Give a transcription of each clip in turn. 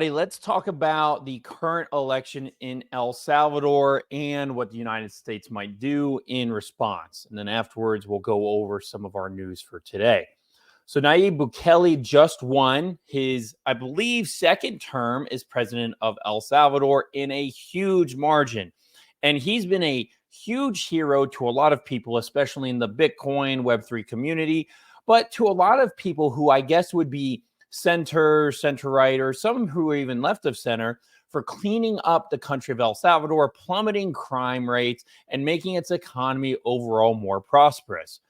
Let's talk about the current election in El Salvador and what the United States might do in response. And then afterwards, we'll go over some of our news for today. So Nayib Bukele just won his, I believe, second term as president of El Salvador in a huge margin. And he's been a huge hero to a lot of people, especially in the Bitcoin Web3 community, but to a lot of people who I guess would be center right, or some who are even left of center, for cleaning up the country of El Salvador, plummeting crime rates, and making its economy overall more prosperous.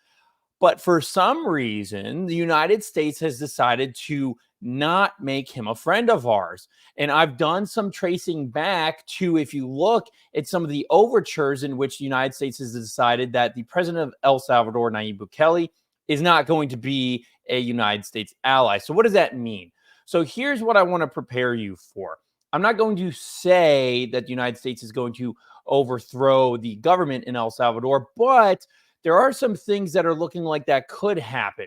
But for some reason, the United States has decided to not make him a friend of ours. And I've done some tracing back to, if you look at some of the overtures in which the United States has decided that the president of El Salvador, Nayib Bukele, is not going to be a United States ally. So what does that mean? So here's what I want to prepare you for. I'm not going to say that the United States is going to overthrow the government in El Salvador, but there are some things that are looking like that could happen.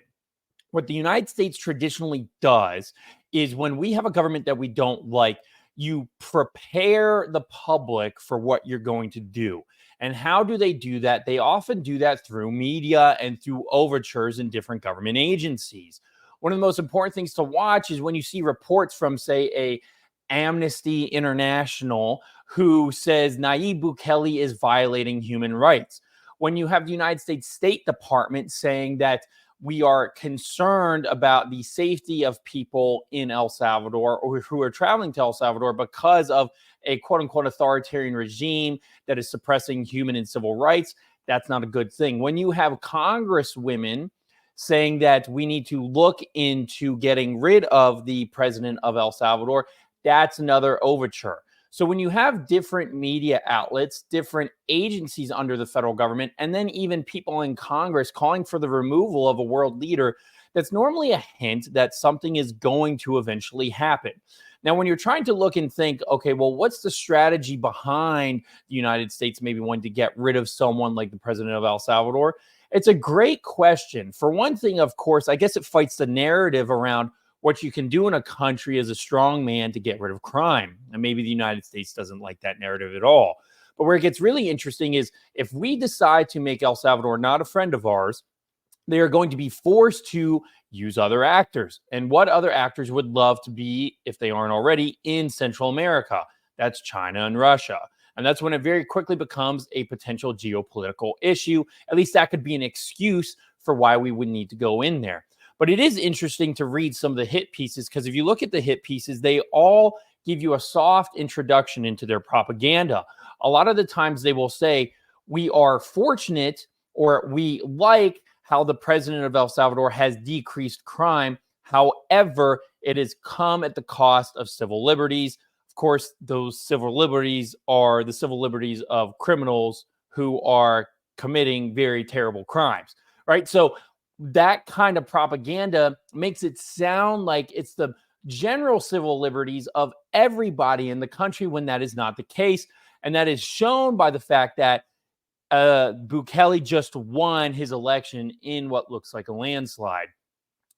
What the United States traditionally does is when we have a government that we don't like, you prepare the public for what you're going to do. And how do they do that? They often do that through media and through overtures in different government agencies. One of the most important things to watch is when you see reports from, say, a Amnesty International who says Nayib Bukele is violating human rights. When you have the United States State Department saying that we are concerned about the safety of people in El Salvador or who are traveling to El Salvador because of a quote unquote authoritarian regime that is suppressing human and civil rights, that's not a good thing. When you have congresswomen saying that we need to look into getting rid of the president of El Salvador, that's another overture. So when you have different media outlets, different agencies under the federal government, and then even people in Congress calling for the removal of a world leader, that's normally a hint that something is going to eventually happen. Now, when you're trying to look and think, okay, well, what's the strategy behind the United States maybe wanting to get rid of someone like the president of El Salvador? It's a great question. For one thing, of course, I guess it fights the narrative around what you can do in a country as a strong man to get rid of crime. And maybe the United States doesn't like that narrative at all. But where it gets really interesting is if we decide to make El Salvador not a friend of ours, they are going to be forced to use other actors. And what other actors would love to be, if they aren't already, in Central America? That's China and Russia. And that's when it very quickly becomes a potential geopolitical issue. At least that could be an excuse for why we would need to go in there. But it is interesting to read some of the hit pieces, because if you look at the hit pieces, they all give you a soft introduction into their propaganda. A lot of the times they will say, we are fortunate, or we like how the president of El Salvador has decreased crime. However, it has come at the cost of civil liberties. Of course, those civil liberties are the civil liberties of criminals who are committing very terrible crimes, right? So that kind of propaganda makes it sound like it's the general civil liberties of everybody in the country, when that is not the case. And that is shown by the fact that Bukele just won his election in what looks like a landslide.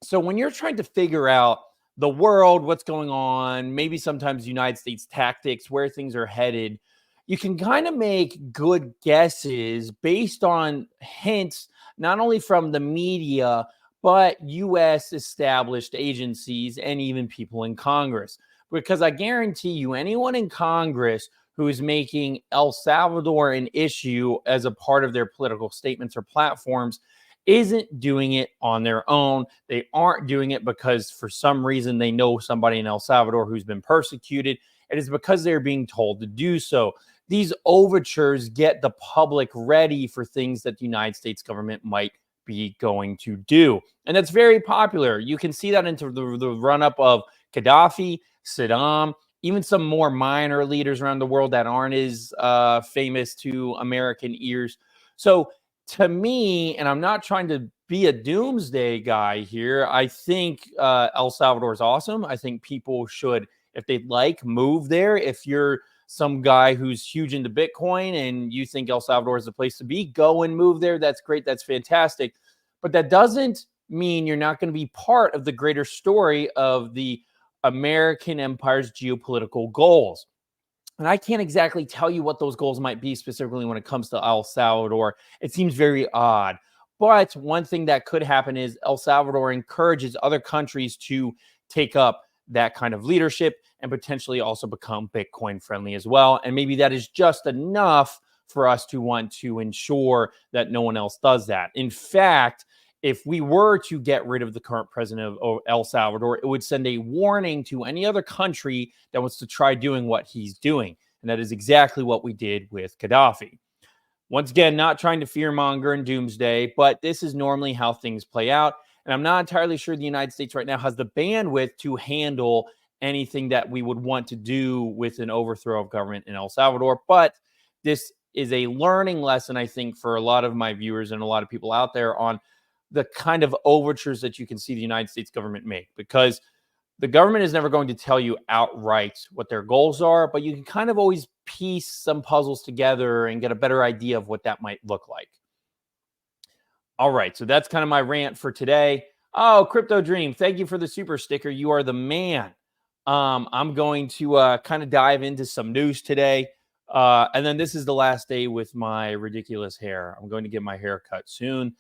So when you're trying to figure out the world, what's going on, maybe sometimes United States tactics, where things are headed, you can kind of make good guesses based on hints, not only from the media, but U.S. established agencies and even people in Congress. Because I guarantee you, anyone in Congress who is making El Salvador an issue as a part of their political statements or platforms isn't doing it on their own. They aren't doing it because for some reason they know somebody in El Salvador who's been persecuted. It is because they're being told to do so. These overtures get the public ready for things that the United States government might be going to do. And that's very popular. You can see that into the run-up of Gaddafi, Saddam, even some more minor leaders around the world that aren't as famous to American ears. So to me, and I'm not trying to be a doomsday guy here, I think El Salvador is awesome. I think people should, if they'd like, move there. If you're some guy who's huge into Bitcoin and you think El Salvador is the place to be, go and move there. That's great. That's fantastic. But that doesn't mean you're not going to be part of the greater story of the American empire's geopolitical goals. And I can't exactly tell you what those goals might be specifically when it comes to El Salvador. It seems very odd. But one thing that could happen is El Salvador encourages other countries to take up that kind of leadership and potentially also become Bitcoin friendly as well. And maybe that is just enough for us to want to ensure that no one else does that. In fact, if we were to get rid of the current president of El Salvador, it would send a warning to any other country that wants to try doing what he's doing. And that is exactly what we did with Gaddafi. Once again, not trying to fearmonger and doomsday, but this is normally how things play out. And I'm not entirely sure the United States right now has the bandwidth to handle anything that we would want to do with an overthrow of government in El Salvador. But this is a learning lesson, I think, for a lot of my viewers and a lot of people out there on the kind of overtures that you can see the United States government make, because the government is never going to tell you outright what their goals are, but you can kind of always piece some puzzles together and get a better idea of what that might look like. All right, so that's kind of my rant for today. Oh, Crypto Dream, thank you for the super sticker. You are the man. I'm going to kind of dive into some news today. And then this is the last day with my ridiculous hair. I'm going to get my hair cut soon,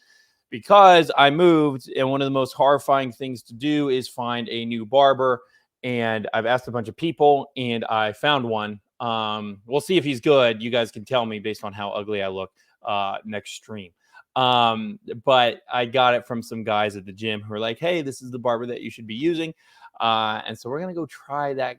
because I moved, and one of the most horrifying things to do is find a new barber. And I've asked a bunch of people, and I found one. We'll see if he's good. You guys can tell me based on how ugly I look next stream. But I got it from some guys at the gym who are like, hey, this is the barber that you should be using. And so we're going to go try that